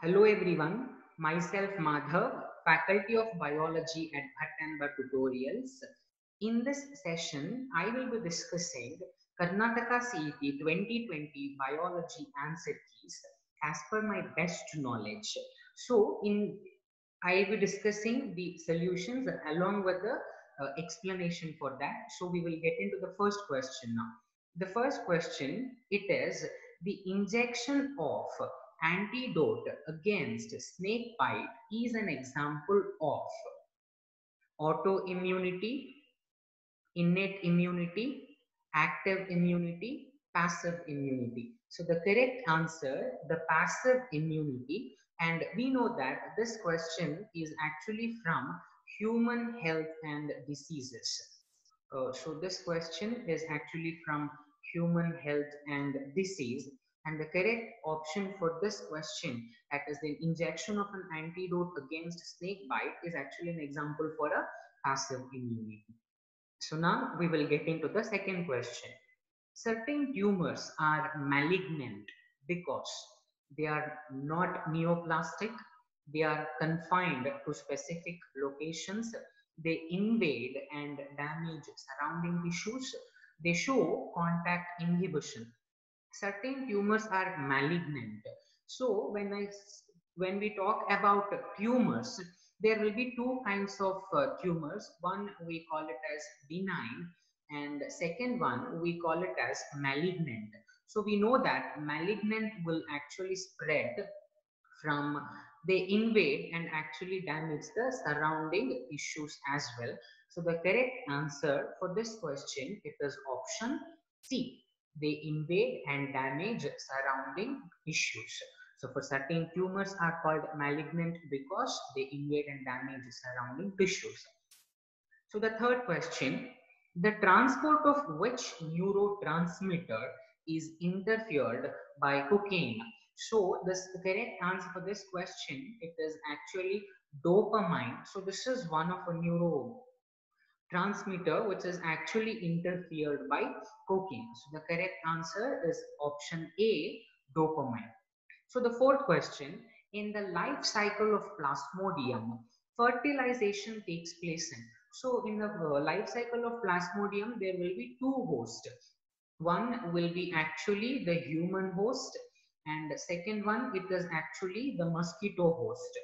Hello everyone, myself Madhav, Faculty of Biology at Bhattamba Tutorials. In this session, I will be discussing Karnataka CET 2020 Biology answer keys as per my best knowledge. So, I will be discussing the solutions along with the explanation for that. So, we will get into the first question now. The first question, it is the injection of antidote against snake bite is an example of autoimmunity, innate immunity, active immunity, passive immunity. So the correct answer, the passive immunity, and we know that this question is actually from human health and diseases. So this question is actually from human health and disease, and the correct option for this question, that is the injection of an antidote against snake bite, is actually an example for a passive immunity. So now we will get into the second question. Certain tumors are malignant because they are not neoplastic, they are confined to specific locations, they invade and damage surrounding tissues, they show contact inhibition. Certain tumors are malignant. So when we talk about tumors, there will be two kinds of tumors. One we call it as benign, and second one we call it as malignant. So we know that malignant will actually spread from, they invade and actually damage the surrounding tissues as well. So the correct answer for this question, it is option C. They invade and damage surrounding tissues. So for certain tumors are called malignant because they invade and damage surrounding tissues. So the third question, the transport of which neurotransmitter is interfered by cocaine? So the correct answer for this question, it is actually dopamine. So this is one of a neurotransmitter which is actually interfered by cocaine. So the correct answer is option A, dopamine. So the fourth question, in the life cycle of Plasmodium, fertilization takes place in. So in the life cycle of Plasmodium, there will be two hosts. One will be actually the human host, and the second one, it is actually the mosquito host.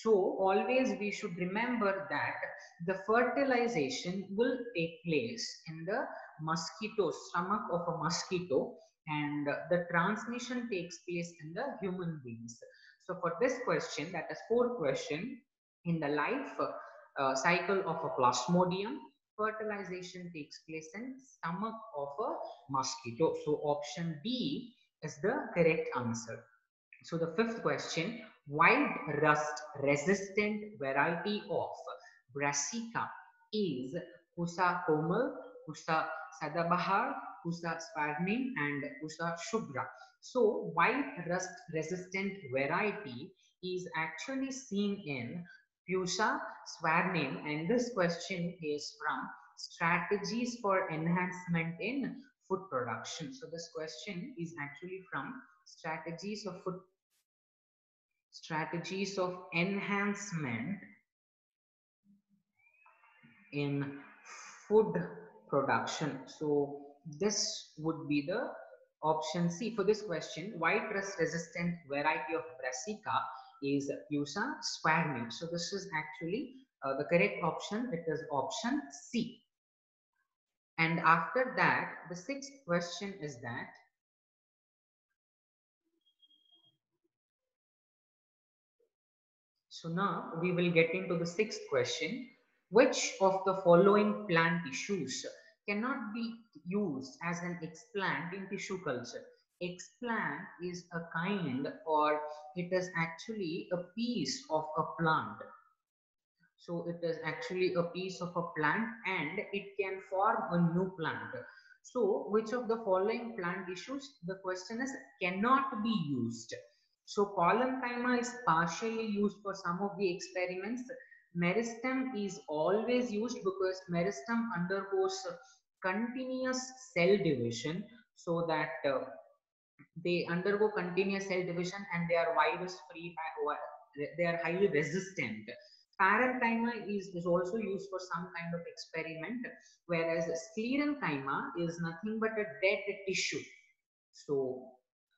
So always we should remember that the fertilization will take place in the mosquito stomach of a mosquito, and the transmission takes place in the human beings. So for this question, that is fourth question, in the life cycle of a Plasmodium, fertilization takes place in stomach of a mosquito. So option B is the correct answer. So the fifth question, white rust resistant variety of Brassica is Pusa komal, Pusa sadabahar, Pusa sphagnum, and Pusa shubra. So white rust resistant variety is actually seen in Pusa sphagnum, and this question is from strategies for enhancement in food production. So this question is actually from strategies of enhancement in food production. So this would be the option C for this question. White rust resistant variety of Brassica is Pusa sphagnum. So this is actually the correct option. It is option C. And after that, the sixth question is that, so now we will get into the sixth question. Which of the following plant tissues cannot be used as an explant in tissue culture? Explant is a kind, or it is actually a piece of a plant. So it is actually a piece of a plant and it can form a new plant. So which of the following plant tissues, the question is, cannot be used? So parenchyma is partially used for some of the experiments. Meristem is always used because meristem undergoes continuous cell division, so that they undergo continuous cell division and they are virus free, they are highly resistant. Parenchyma is also used for some kind of experiment, whereas sclerenchyma is nothing but a dead tissue. So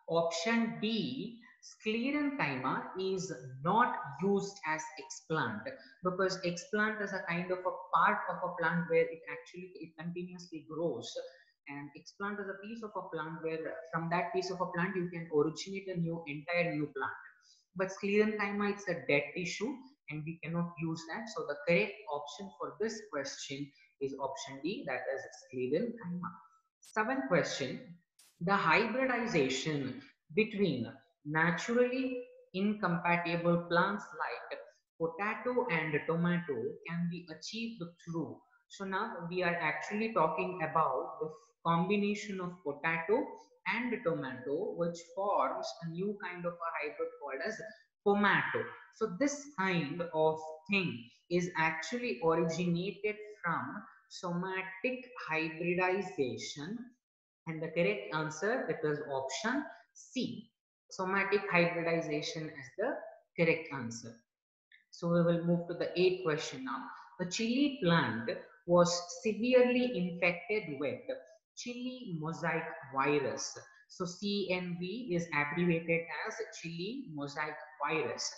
option D, sclerenchyma is not used as explant, because explant is a kind of a part of a plant where it continuously grows, and explant is a piece of a plant where from that piece of a plant you can originate a entire new plant. But sclerenchyma, it's a dead tissue and we cannot use that. So the correct option for this question is option D, that is sclerenchyma. Seventh question, the hybridization between naturally incompatible plants like potato and tomato can be achieved through. So now we are actually talking about the combination of potato and tomato, which forms a new kind of a hybrid called as pomato. So this kind of thing is actually originated from somatic hybridization, and the correct answer, it is option C. Somatic hybridization is the correct answer. So we will move to the eighth question now. The chili plant was severely infected with chili mosaic virus. So CMV is abbreviated as chili mosaic virus.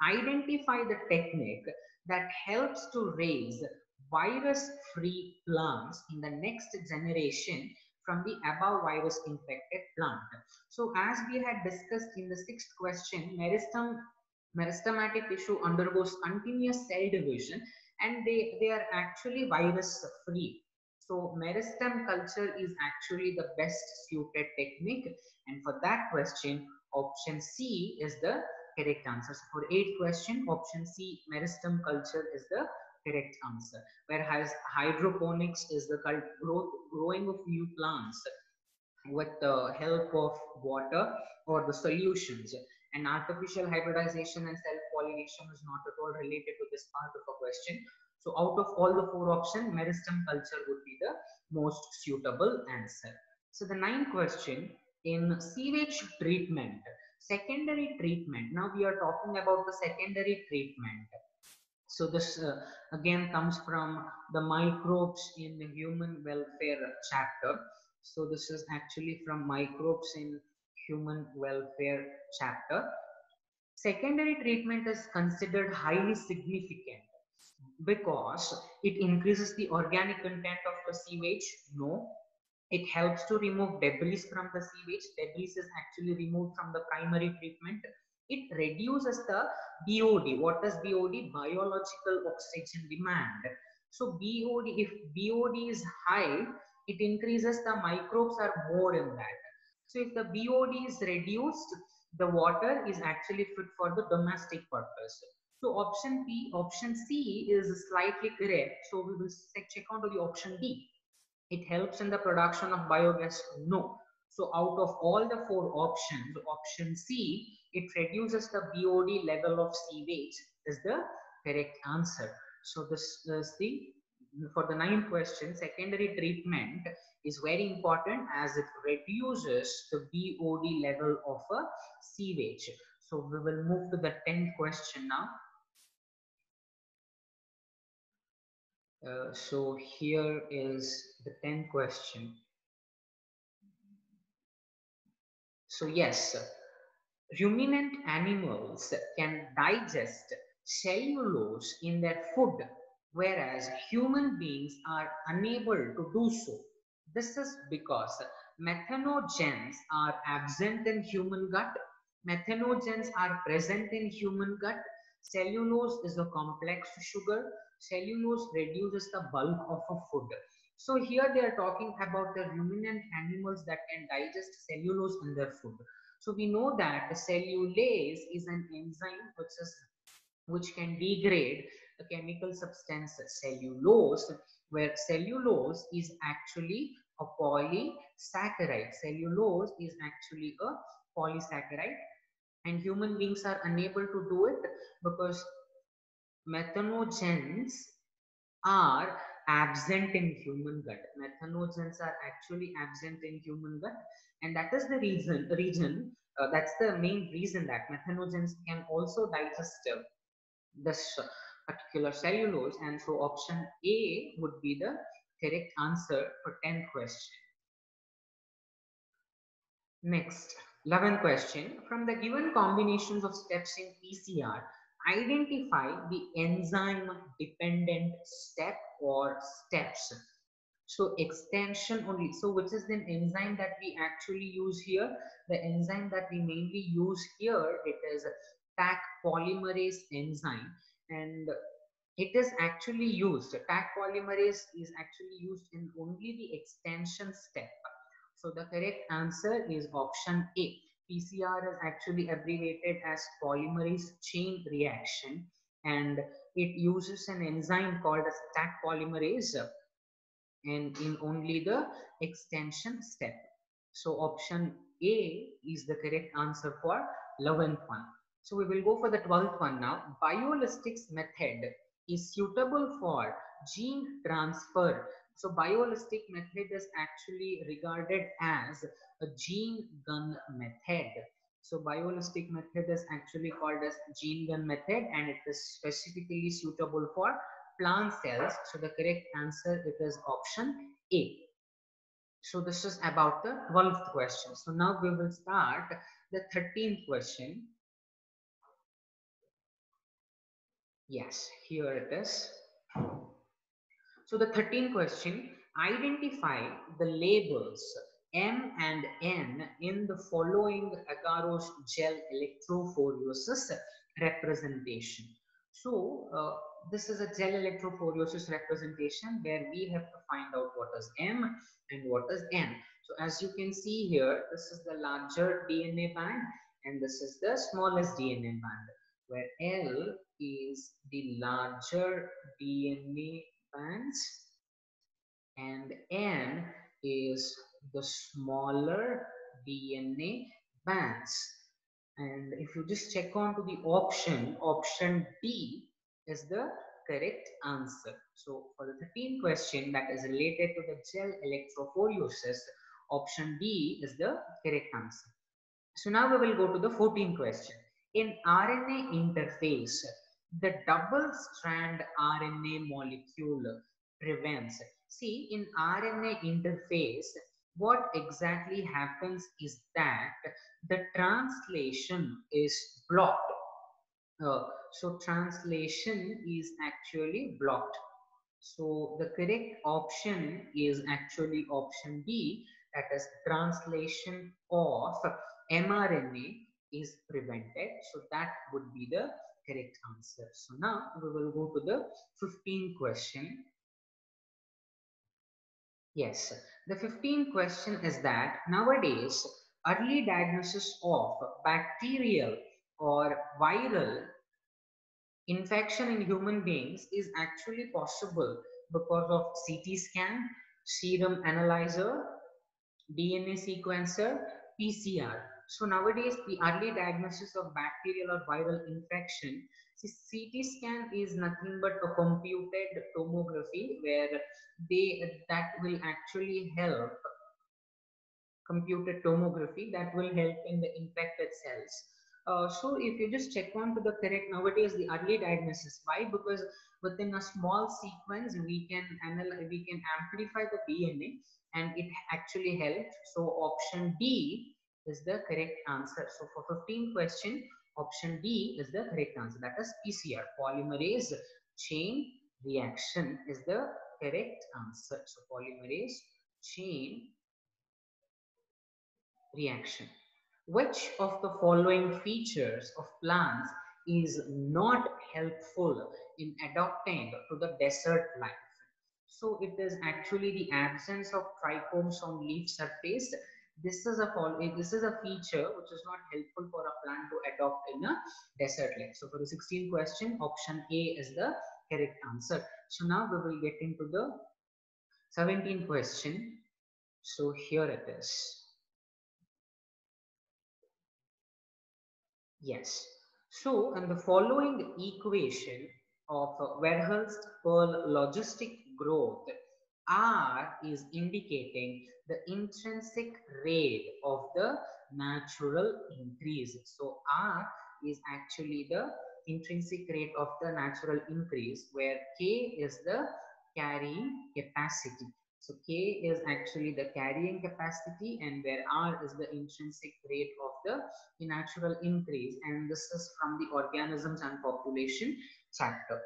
Identify the technique that helps to raise virus-free plants in the next generation from the above virus infected plant. So as we had discussed in the sixth question, meristematic tissue undergoes continuous cell division and they are actually virus free. So meristem culture is actually the best suited technique, and for that question option C is the correct answer. So for eighth question, option C, meristem culture is the correct answer. Whereas hydroponics is the growing of new plants with the help of water or the solutions. And artificial hybridization and self-pollination is not at all related to this part of a question. So out of all the four options, meristem culture would be the most suitable answer. So the ninth question, in sewage treatment, secondary treatment. Now we are talking about the secondary treatment. So this again comes from the microbes in the human welfare chapter. So this is actually from microbes in human welfare chapter. Secondary treatment is considered highly significant because it increases the organic content of the sewage. No, it helps to remove debris from the sewage. Debris is actually removed from the primary treatment. It reduces the BOD. What is BOD? Biological oxygen demand. So BOD, if BOD is high, it increases the microbes are more in that. So if the BOD is reduced, the water is actually fit for the domestic purpose. So option C is slightly correct. So we will check on to the option D. It helps in the production of biogas. No. So out of all the four options, option C, it reduces the BOD level of sewage is the correct answer. So this is the, for the ninth question, secondary treatment is very important as it reduces the BOD level of a sewage. So we will move to the 10th question now. So here is the 10th question. So yes, ruminant animals can digest cellulose in their food, whereas human beings are unable to do so. This is because methanogens are absent in human gut. Methanogens are present in human gut. Cellulose is a complex sugar. Cellulose reduces the bulk of a food. So here they are talking about the ruminant animals that can digest cellulose in their food. So we know that cellulase is an enzyme which can degrade the chemical substance cellulose, where cellulose is actually a polysaccharide. Cellulose is actually a polysaccharide, and human beings are unable to do it because methanogens are absent in human gut. Methanogens are actually absent in human gut, and that is the reason that's the main reason that methanogens can also digest this particular cellulose, and so option A would be the correct answer for 10th question. Next, 11th question. From the given combinations of steps in PCR, identify the enzyme dependent step or steps. So extension only. So which is the enzyme that we actually use here? The enzyme that we mainly use here, it is Taq polymerase enzyme, and it is actually used. Taq polymerase is actually used in only the extension step. So the correct answer is option A. PCR is actually abbreviated as polymerase chain reaction, and it uses an enzyme called as Taq polymerase and in only the extension step. So option A is the correct answer for 11th one. So we will go for the 12th one now. Biolistics method is suitable for gene transfer. So biolistic method is actually regarded as a gene gun method. So biolistic method is actually called as gene gun method, and it is specifically suitable for plant cells. So the correct answer it is option A. So this is about the 12th question. So now we will start the 13th question. Yes, here it is. So the 13th question, identify the labels M and N in the following agarose gel electrophoresis representation. So this is a gel electrophoresis representation where we have to find out what is M and what is N. So as you can see here, this is the larger DNA band and this is the smallest DNA band, where L is the larger DNA bands and N is the smaller DNA bands. And if you just check on to the option D is the correct answer. So for the 13th question that is related to the gel electrophoresis, option D is the correct answer. So now we will go to the 14th question. In RNA interphase, the double strand RNA molecule prevents. See, in RNA interphase, what exactly happens is that the translation is blocked. So translation is actually blocked. So the correct option is actually option B, that is translation of mRNA is prevented. So that would be the correct answer. So now we will go to the 15th question. Yes, the 15th question is that nowadays early diagnosis of bacterial or viral infection in human beings is actually possible because of CT scan, serum analyzer, DNA sequencer, PCR. So nowadays the early diagnosis of bacterial or viral infection, CT scan is nothing but a computed tomography where that will actually help, computed tomography that will help in the infected cells. So if you just check on to the correct nowadays the early diagnosis, why? Because within a small sequence we can analyze, we can amplify the DNA and it actually helps. So option D is the correct answer. So for 15th question, option D is the correct answer. That is PCR, polymerase chain reaction is the correct answer. So polymerase chain reaction. Which of the following features of plants is not helpful in adapting to the desert life? So it is actually the absence of trichomes on leaf surface. This is a feature which is not helpful for a plant to adopt in a desert life. So for the 16th question, option A is the correct answer. So now we will get into the 17th question. So here it is. Yes. So, and the following equation of Verhulst-Pearl logistic growth. R is indicating the intrinsic rate of the natural increase. So R is actually the intrinsic rate of the natural increase, where K is the carrying capacity. So K is actually the carrying capacity, and where R is the intrinsic rate of the natural increase. And this is from the organisms and population chapter.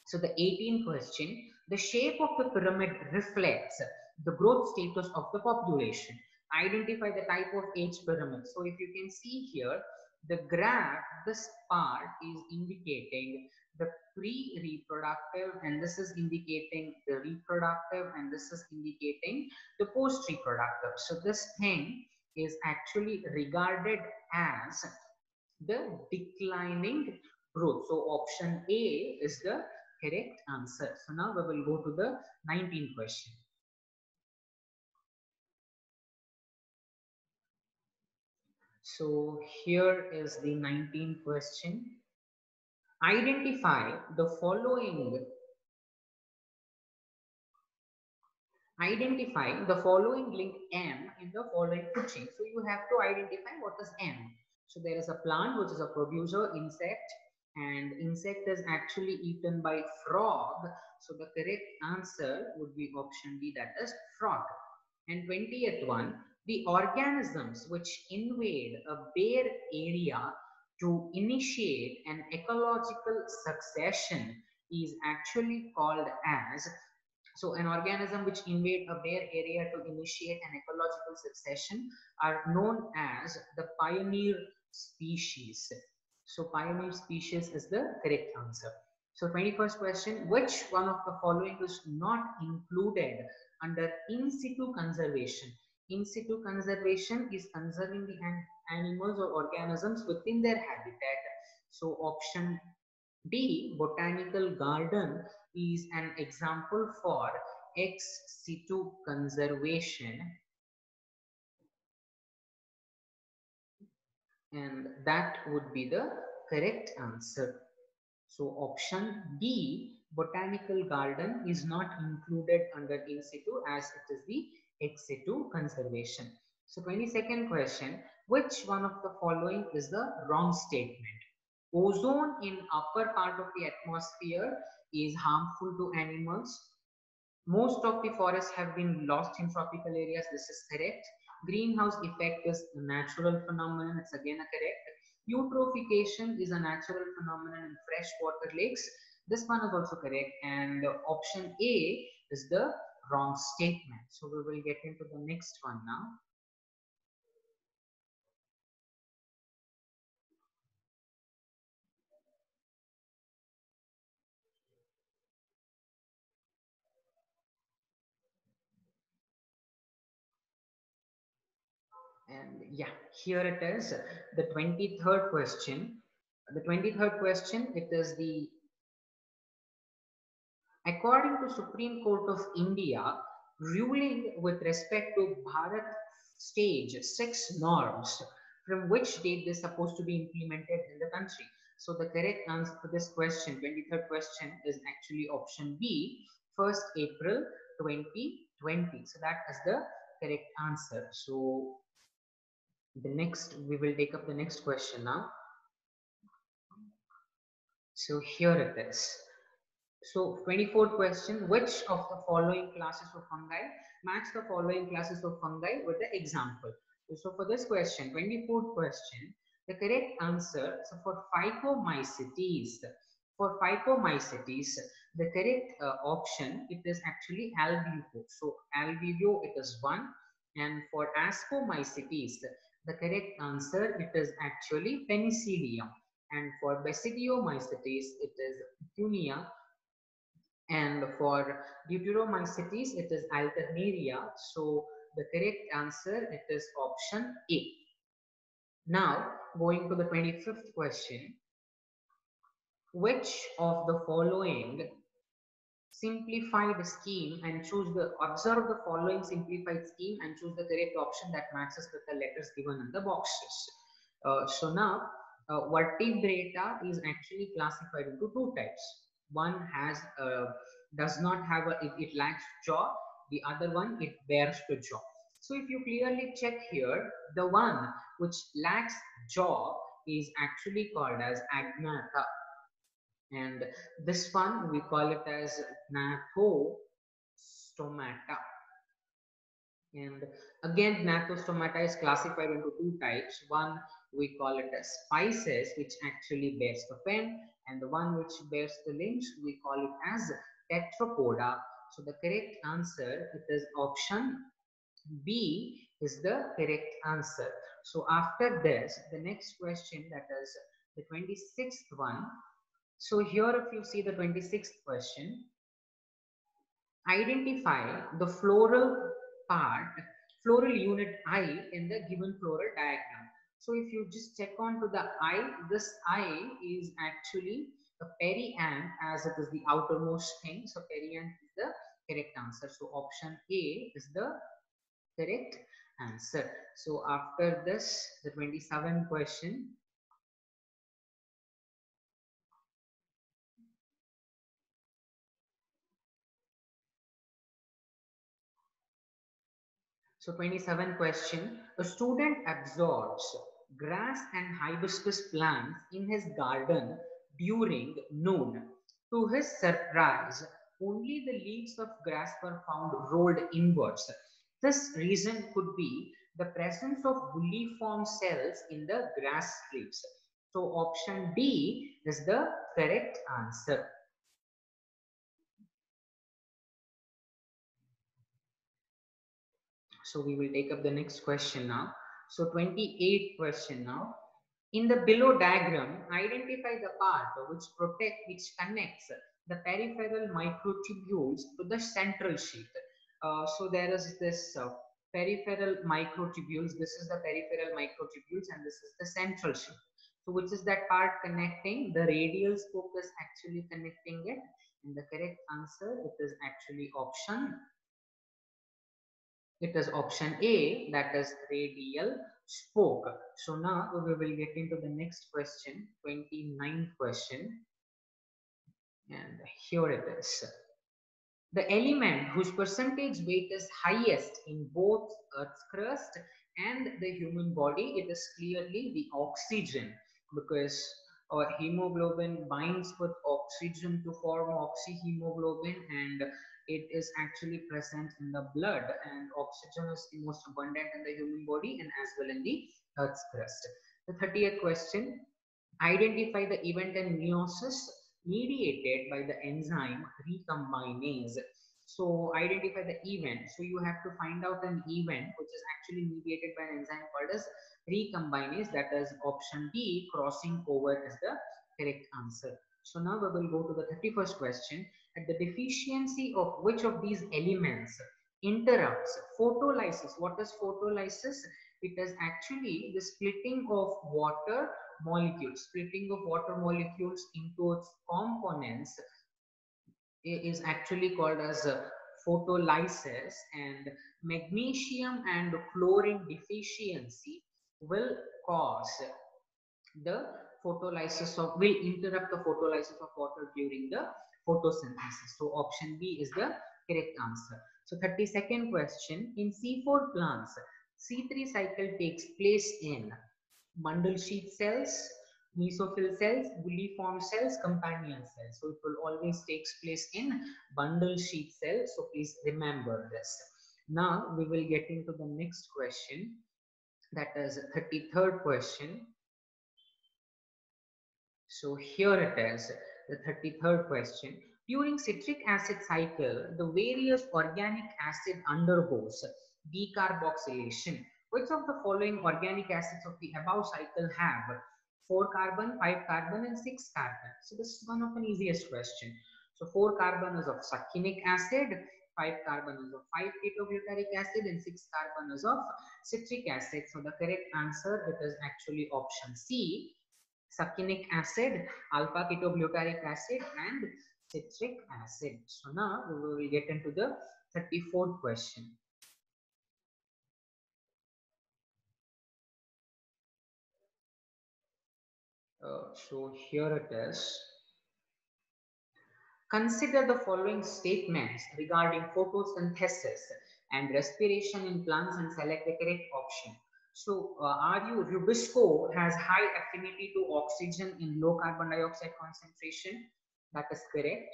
So the 18th question, the shape of the pyramid reflects the growth status of the population. Identify the type of age pyramid. So if you can see here, the graph, this part is indicating the pre-reproductive, and this is indicating the reproductive, and this is indicating the post-reproductive. So this thing is actually regarded as the declining growth. So option A is the correct answer. So now we will go to the 19th question. So here is the 19th question. Identify the following link M in the following food chain. So you have to identify what is M. So there is a plant which is a producer insect, and insect is actually eaten by frog. So the correct answer would be option D, that is frog. And 20th one, the organisms which invade a bare area to initiate an ecological succession is actually called as, so an organism which invade a bare area to initiate an ecological succession are known as the pioneer species. So pioneer species is the correct answer. So 21st question, which one of the following is not included under in situ conservation? In situ conservation is conserving the animals or organisms within their habitat. So option D, botanical garden, is an example for ex situ conservation, and that would be the correct answer. So option D, botanical garden, is not included under in situ as it is the ex situ conservation. So 22nd question, which one of the following is the wrong statement? Ozone in upper part of the atmosphere is harmful to animals. Most of the forests have been lost in tropical areas. This is correct. Greenhouse effect is a natural phenomenon. It's again a correct. Eutrophication is a natural phenomenon in freshwater lakes. This one is also correct. And option A is the wrong statement. So we will get into the next one now. And yeah, here it is, the 23rd question. The 23rd question, it is the, according to Supreme Court of India, ruling with respect to Bharat Stage 6 norms, from which date they're supposed to be implemented in the country. So the correct answer for this question, 23rd question, is actually option B, 1st April 2020. So that is the correct answer. So we will take up the next question now. So here it is. So 24th question, which of the following classes of fungi, match the following classes of fungi with the example. So for this question, 24th question, the correct answer, so for Phycomycetes, the correct option, it is actually Albuvio. So Albuvio, it is 1. And for Ascomycetes, the correct answer, it is actually Penicillium. And for Basidiomycetes, it is Petunia. And for Deuteromycetes, it is Alternaria. So the correct answer, it is option A. Now, going to the 25th question. Which of the following simplified scheme, and observe the following simplified scheme and choose the correct option that matches with the letters given in the boxes. So now, vertebrata is actually classified into two types. One has does not have it lacks jaw. The other one, it bears the jaw. So if you clearly check here, the one which lacks jaw is actually called as agnatha, and this one we call it as gnathostomata. And again, gnathostomata is classified into two types. One we call it as spices, which actually bears the fin, and the one which bears the limbs we call it as tetrapoda. So the correct answer, it is option B is the correct answer. So after this, the next question, that is the 26th one. So here if you see the 26th question, identify the floral part, floral unit I in the given floral diagram. So if you just check on to the I, this I is actually a perianth, as it is the outermost thing. So perianth is the correct answer. So option A is the correct answer. So after this, the 27th question. So 27th question. A student absorbs grass and hibiscus plants in his garden during noon. To his surprise, only the leaves of grass were found rolled inwards. This reason could be the presence of bulliform cells in the grass leaves. So option D is the correct answer. So we will take up the next question now. So 28th question now. In the below diagram, identify the part which connects the peripheral microtubules to the central sheath. So there is this peripheral microtubules. This is the peripheral microtubules, and this is the central sheath. So which is that part connecting? The radial spoke is actually connecting it, and the correct answer, it is actually option, it is option A, that is radial spoke. So now we will get into the next question, 29th question, and here it is. The element whose percentage weight is highest in both Earth's crust and the human body, it is clearly the oxygen, because our hemoglobin binds with oxygen to form oxyhemoglobin, and it is actually present in the blood, and oxygen is the most abundant in the human body and as well in the Earth's crust. The 30th question, identify the event in meiosis mediated by the enzyme recombinase. So identify the event. So you have to find out an event which is actually mediated by an enzyme called as recombinase. That is option D, crossing over is the correct answer. So now we will go to the 31st question. At the deficiency of which of these elements interrupts photolysis? What is photolysis? It is actually the splitting of water molecules. Splitting of water molecules into its components is actually called as photolysis, and magnesium and chlorine deficiency will cause the photolysis of, will interrupt the photolysis of water during the photosynthesis. So option B is the correct answer. So 32nd question, in C4 plants, C3 cycle takes place in bundle sheath cells, mesophyll cells, bulliform cells, companion cells. So it will always takes place in bundle sheath cells. So please remember this. Now we will get into the next question. That is 33rd question. So here it is, the 33rd question. During citric acid cycle, the various organic acid undergoes decarboxylation. Which of the following organic acids of the above cycle have 4 carbon, 5 carbon and 6 carbon? So this is one of the easiest question. So 4 carbon is of succinic acid, 5 carbon is of 5-ketoglutaric acid and 6 carbon is of citric acid. So the correct answer, it is actually option C, succinic acid, alpha ketoglutaric acid and citric acid. So now we will get into the 34th question. So here it is. Consider the following statements regarding photosynthesis and respiration in plants and select the correct option. So, Rubisco has high affinity to oxygen in low carbon dioxide concentration. That is correct.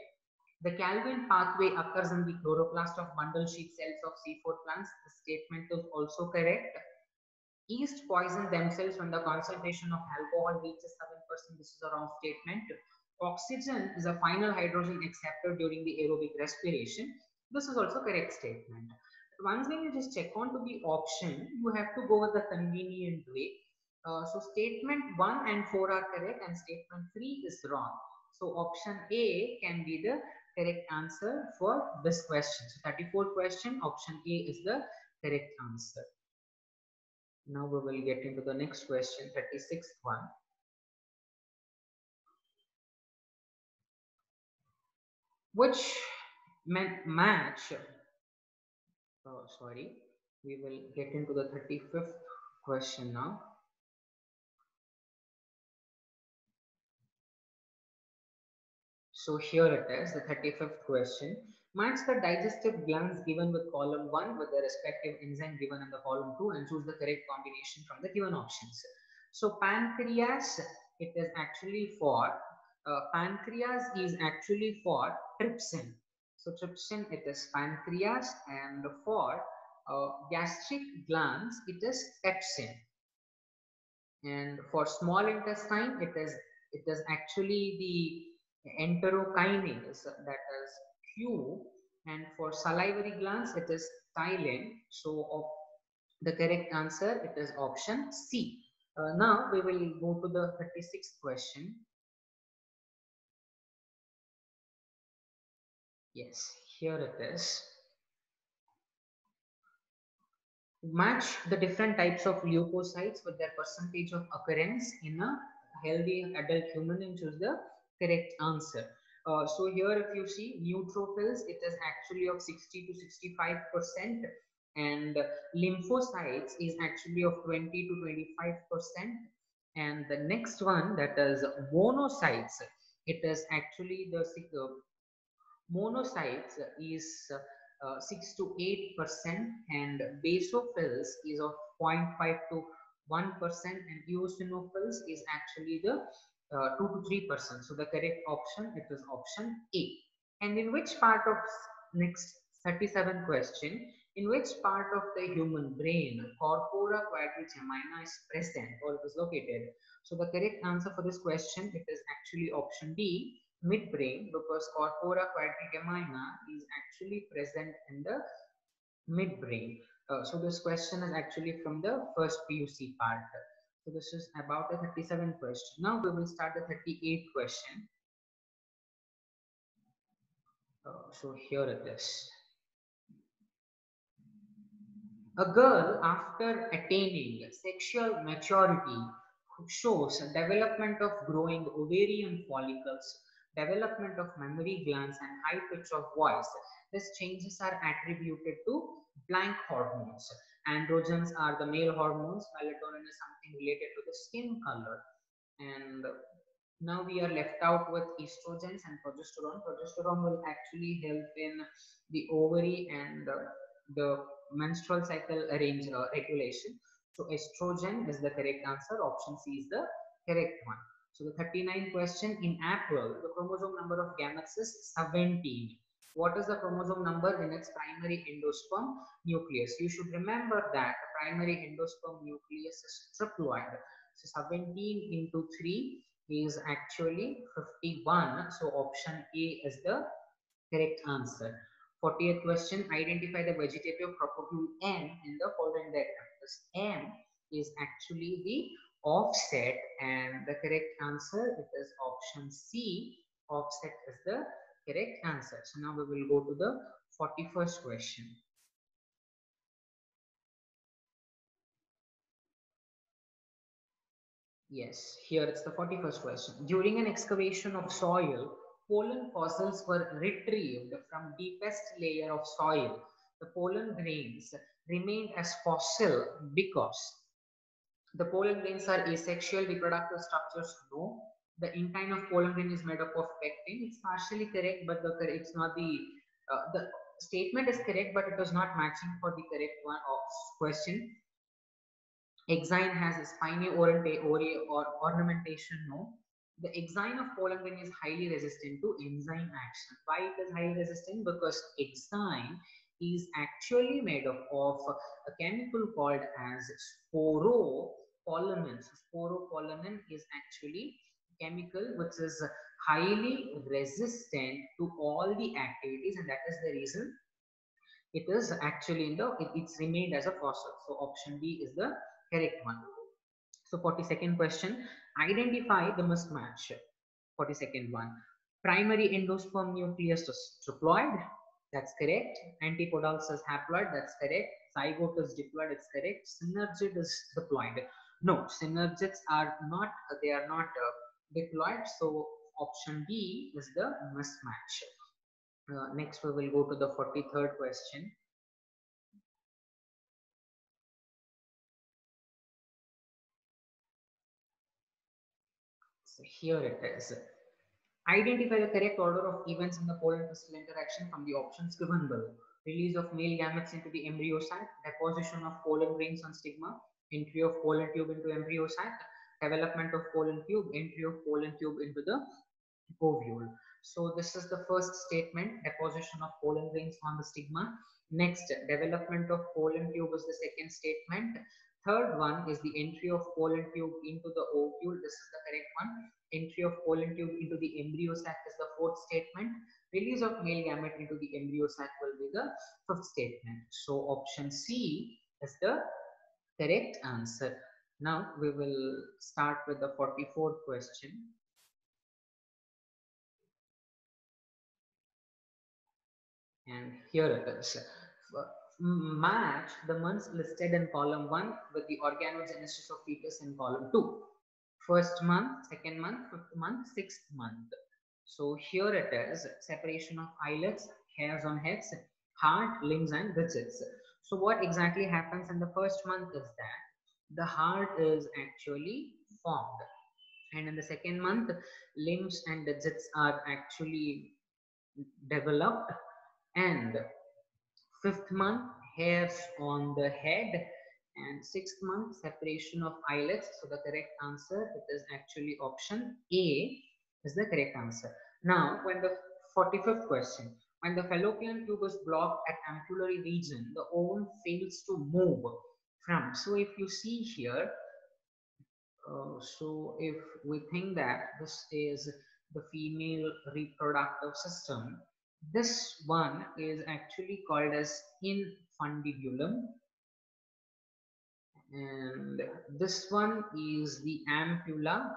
The Calvin pathway occurs in the chloroplast of bundle sheath cells of C4 plants. The statement is also correct. Yeast poison themselves when the concentration of alcohol reaches 7%. This is a wrong statement. Oxygen is a final hydrogen acceptor during the aerobic respiration. This is also correct statement. Once when you just check on to the option, you have to go with the convenient way. So statement 1 and 4 are correct and statement 3 is wrong. So option A can be the correct answer for this question. So 34th question, option A is the correct answer. Now we will get into the next question, 36th one. Which match, we will get into the 35th question now. So here it is, the 35th question. Match the digestive glands given with column 1 with the respective enzyme given in the column 2 and choose the correct combination from the given options. So pancreas, it is actually for, pancreas is actually for trypsin. So trypsin, it is pancreas, and for gastric glands, it is pepsin. And for small intestine, it is actually the enterokinase, that is Q, and for salivary glands it is ptyalin. So the correct answer, it is option C. Now we will go to the 36th question. Yes, here it is. Match the different types of leukocytes with their percentage of occurrence in a healthy adult human and choose the correct answer. So here if you see neutrophils, it is actually of 60 to 65%, and lymphocytes is actually of 20 to 25%, and the next one, that is monocytes, it is actually the monocytes is 6 to 8%, and basophils is of 0.5 to 1%, and eosinophils is actually the 2 to 3%. So the correct option, it is option A. And in which part of next 37 question, in which part of the human brain corpora quadrigemina is present or it is located? So the correct answer for this question, it is actually option D, midbrain, because corpora quadrigemina is actually present in the midbrain. So this question is actually from the first PUC part. So this is about the 37 question. Now we will start the 38th question. So here it is. A girl after attaining sexual maturity shows development of growing ovarian follicles, development of mammary glands, and high pitch of voice. These changes are attributed to blank hormones. Androgens are the male hormones. Melatonin is something related to the skin color. And now we are left out with estrogens and progesterone. Progesterone will actually help in the ovary and the menstrual cycle regulation. So estrogen is the correct answer. Option C is the correct one. So the 39th question, in April, the chromosome number of gametes is 17. What is the chromosome number in its primary endosperm nucleus? You should remember that the primary endosperm nucleus is triploid. So 17 into 3 is actually 51. So option A is the correct answer. 40th question, identify the vegetative propagule N in the following diagram. This N is actually the offset, and the correct answer, it is option C. Offset is the correct answer. So now we will go to the 41st question. Yes, here it's the 41st question. During an excavation of soil, pollen fossils were retrieved from deepest layer of soil. The pollen grains remained as fossil because the pollen grains are asexual reproductive structures. No. The intine of pollen grain is made up of pectin. It's partially correct, but it's not the statement is correct, but it was not matching for the correct one of question. Exine has a spiny or ornamentation. No, the exine of pollen grain is highly resistant to enzyme action. Why it is highly resistant? Because exine is actually made up of a chemical called as sporopollenin. So sporopollenin is actually a chemical which is highly resistant to all the activities, and that is the reason it is actually in it's remained as a fossil. So option B is the correct one. So 42nd question, identify the mismatch. 42nd one, primary endosperm nucleus is triploid, that's correct. Antipodal is haploid, that's correct. Zygote is diploid, it's correct. Synergid is diploid. No, synergids are not, they are not diploid. So option B is the mismatch. Next we will go to the 43rd question. So here it is. Identify the correct order of events in the pollen crystal interaction from the options given below. Release of male gametes into the embryo sac, deposition of pollen grains on stigma, entry of pollen tube into embryo sac, development of pollen tube, entry of pollen tube into the ovule. So this is the first statement, deposition of pollen grains on the stigma. Next, development of pollen tube is the second statement. Third one is the entry of pollen tube into the ovule. This is the correct one. Entry of pollen tube into the embryo sac is the fourth statement. Release of male gamete into the embryo sac will be the fifth statement. So option C is the correct answer. Now we will start with the 44th question. And here it is. Match the months listed in column 1 with the organogenesis of fetus in column 2. First month, second month, fifth month, sixth month. So here it is, separation of islets, hairs on heads, heart, limbs and digits. So what exactly happens in the first month is that the heart is actually formed, and in the second month limbs and digits are actually developed, and fifth month hairs on the head, and sixth month separation of islets. So the correct answer, it is actually option A is the correct answer. Now when the 45th question, when the fallopian tube is blocked at ampullary region, the ovum fails to move from. So if you see here, so if we think that this is the female reproductive system, this one is actually called as infundibulum, and this one is the ampulla,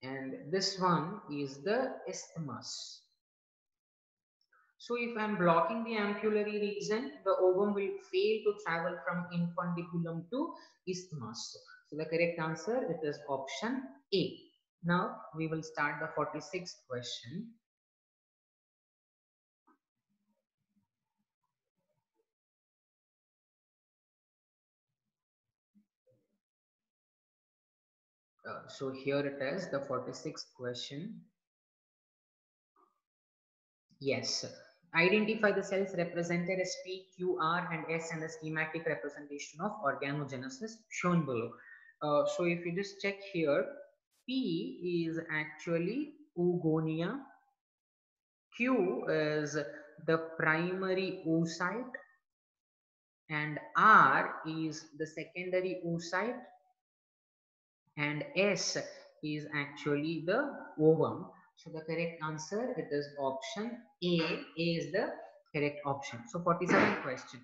and this one is the isthmus. So if I'm blocking the ampullary region, the ovum will fail to travel from infundibulum to isthmus. So the correct answer, it is option A. Now we will start the 46th question. So here it is, the 46th question. Yes. Identify the cells represented as P, Q, R, and S and the schematic representation of organogenesis shown below. So if you just check here, P is actually oogonia, Q is the primary oocyte, and R is the secondary oocyte, and S is actually the ovum. So the correct answer, it is option A. A is the correct option. So 47th question.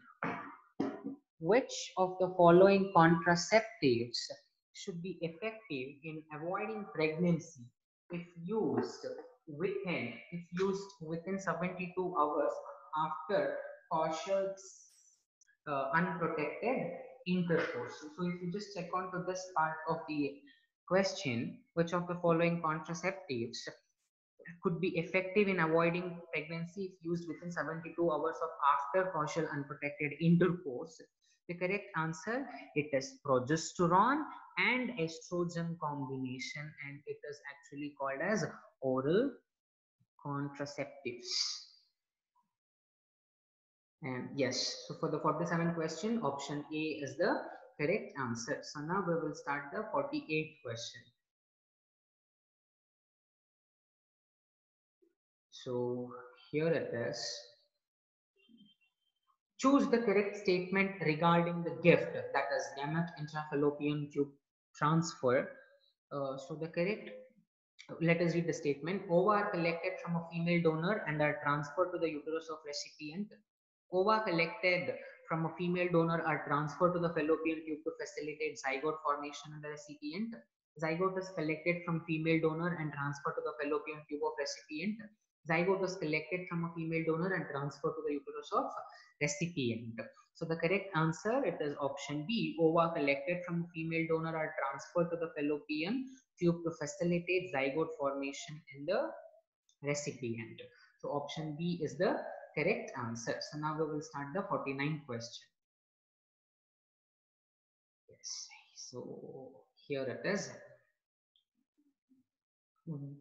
Which of the following contraceptives should be effective in avoiding pregnancy if used within 72 hours after partial unprotected intercourse? So if you just check on to this part of the question, which of the following contraceptives could be effective in avoiding pregnancy if used within 72 hours of after partial unprotected intercourse? The correct answer, it is progesterone, and estrogen combination, and it is actually called as oral contraceptives. And yes, so for the 47th question, option A is the correct answer. So now we will start the 48th question. So here it is. Choose the correct statement regarding the gift, that is gamete intrafallopian tube transfer. So the correct, let us read the statement. Ova are collected from a female donor and are transferred to the uterus of recipient. Ova collected from a female donor are transferred to the fallopian tube to facilitate zygote formation in the recipient. Zygote is collected from female donor and transferred to the fallopian tube of recipient. Zygote is collected from a female donor and transferred to the uterus of recipient. So the correct answer, it is option B. Ova collected from a female donor are transferred to the fallopian tube to facilitate zygote formation in the recipient. So option B is the correct answer. So now we will start the 49th question. Yes. So here it is.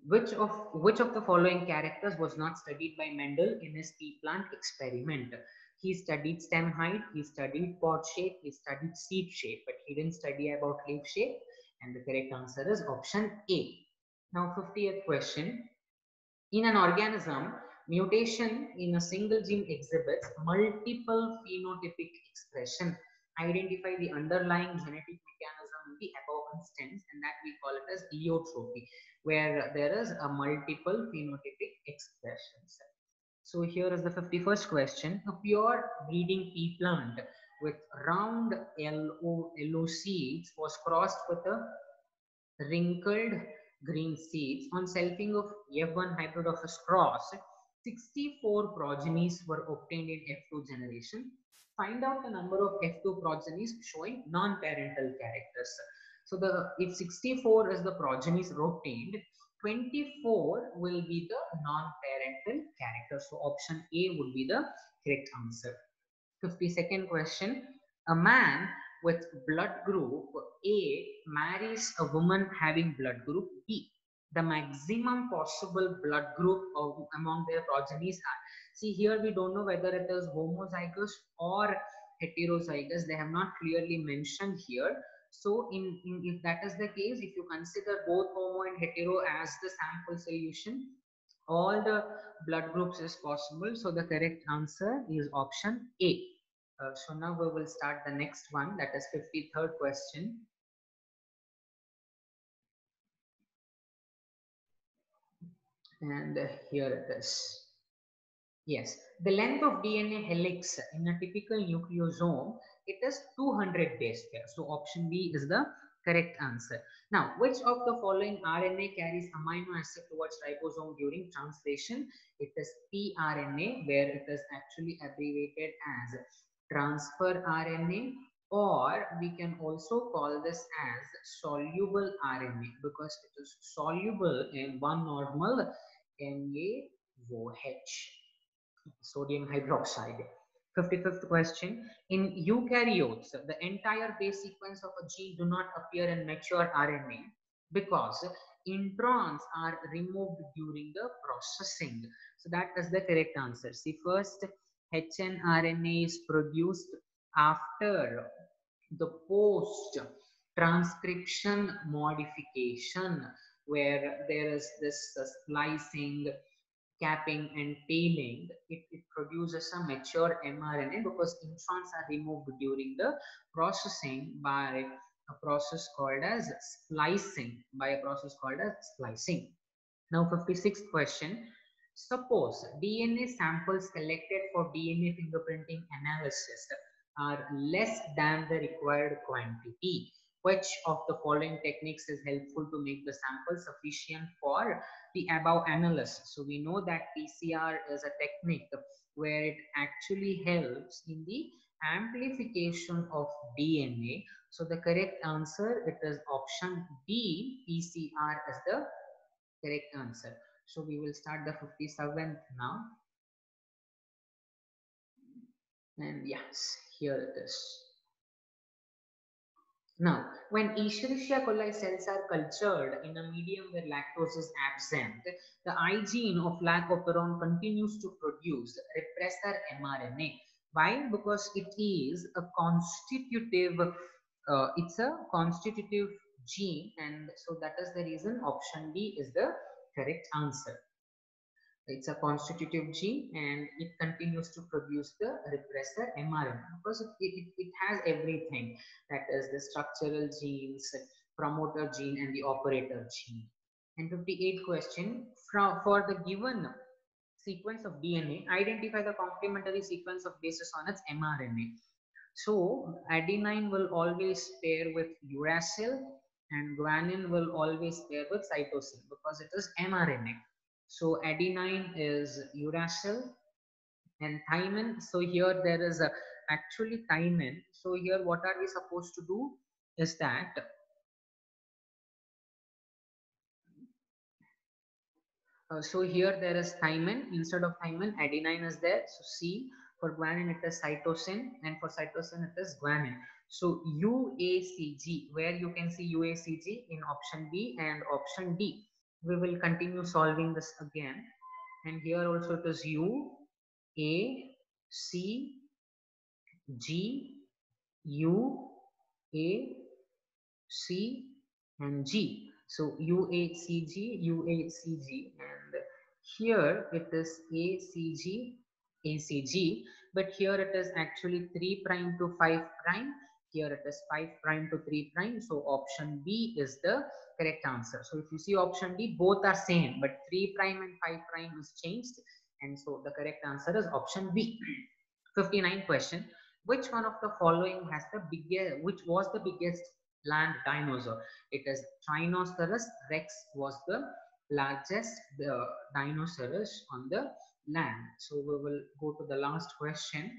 Which of the following characters was not studied by Mendel in his pea plant experiment? He studied stem height, he studied pod shape, he studied seed shape, but he didn't study about leaf shape. And the correct answer is option A. Now 50th question. In an organism, mutation in a single gene exhibits multiple phenotypic expression. Identify the underlying genetic mechanism in the above instance, and that we call it as pleiotropy, where there is a multiple phenotypic expressions. So here is the 51st question. A pure breeding pea plant with round yellow seeds was crossed with a wrinkled green seeds. On selfing of F1 hybrid of a cross, 64 progenies were obtained in F2 generation. Find out the number of F2 progenies showing non-parental characters. So if 64 is the progenies obtained, 24 will be the non-parental character. So option A would be the correct answer. 52nd question. A man with blood group A marries a woman having blood group B. The maximum possible blood group among their progenies are. See, here we don't know whether it is homozygous or heterozygous. They have not clearly mentioned here. So if that is the case, if you consider both homo and hetero as the sample solution, all the blood groups is possible. So the correct answer is option A. So now we will start the next one, that is 53rd question. And here it is. Yes, the length of DNA helix in a typical nucleosome, it is 200 base pair. So option B is the correct answer. Now, which of the following RNA carries amino acid towards ribosome during translation? It is pRNA, where it is actually abbreviated as transfer RNA, or we can also call this as soluble RNA because it is soluble in 1 normal NaOH, sodium hydroxide. 55th question. In eukaryotes, the entire base sequence of a gene do not appear in mature RNA because introns are removed during the processing. So that is the correct answer. See, first hnRNA is produced after the post transcription modification, where there is this splicing, capping and tailing. It produces a mature mRNA because introns are removed during the processing by a process called as splicing. Now 56th question. Suppose DNA samples collected for DNA fingerprinting analysis are less than the required quantity. Which of the following techniques is helpful to make the sample sufficient for the above analysis? So we know that PCR is a technique where it actually helps in the amplification of DNA. So the correct answer, it is option B, PCR is the correct answer. So we will start the 57th now. And yes, here it is. Now, when Escherichia coli cells are cultured in a medium where lactose is absent, the I gene of lactoperon continues to produce repressor mRNA. Why? Because it is a constitutive, it's a constitutive gene, and so that is the reason option D is the correct answer. It's a constitutive gene and it continues to produce the repressor mRNA because it has everything, that is the structural genes, promoter gene and the operator gene. And 58 question, for the given sequence of DNA, identify the complementary sequence of bases on its mRNA. So adenine will always pair with uracil and guanine will always pair with cytosine because it is mRNA. So adenine is uracil and thymine. So here there is a actually thymine. So here what are we supposed to do is that so here there is thymine, instead of thymine adenine is there. So C, for guanine it is cytosine and for cytosine it is guanine. So UACG, where you can see UACG in option B and option D. We will continue solving this again, and here also it is U, A, C, G, U, A, C and G. So UACG, UACG, and here it is ACG, ACG, but here it is actually 3 prime to 5 prime. Here it is 5 prime to 3 prime. So option B is the correct answer. So if you see option D, both are same, but 3 prime and 5 prime is changed. And so the correct answer is option B. 59 question. Which one of the following has the biggest, which was the biggest land dinosaur? It is Tyrannosaurus Rex was the largest dinosaurus on the land. So we will go to the last question.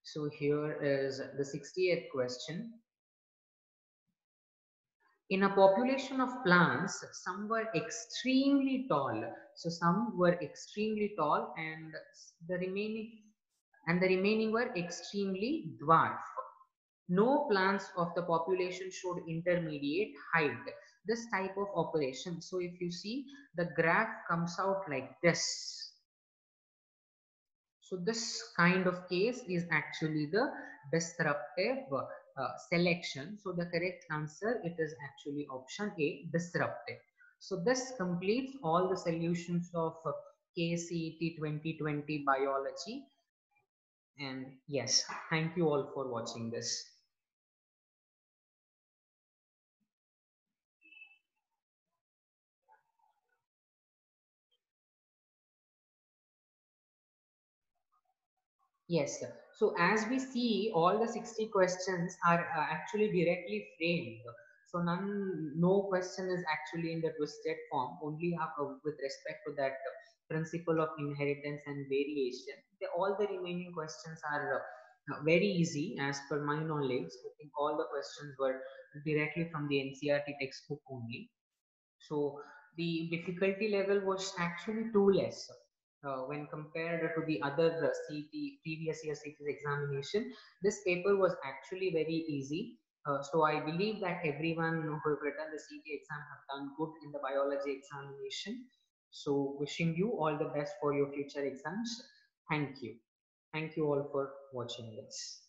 So here is the 68th question. In a population of plants, some were extremely tall. So some were extremely tall and the remaining were extremely dwarf. No plants of the population showed intermediate height. This type of operation. So if you see, the graph comes out like this. So this kind of case is actually the disruptive selection. So the correct answer, it is actually option A, disruptive. So this completes all the solutions of KCET 2020 biology. And yes, thank you all for watching this. Yes, sir. So as we see, all the 60 questions are actually directly framed. So no question is actually in the twisted form, only with respect to that principle of inheritance and variation. All the remaining questions are very easy as per my knowledge. I think all the questions were directly from the NCERT textbook only. So the difficulty level was actually too less when compared to the other CT previous year CT examination. This paper was actually very easy. So I believe that everyone who have written the CT exam have done good in the biology examination. So wishing you all the best for your future exams. Thank you. Thank you all for watching this.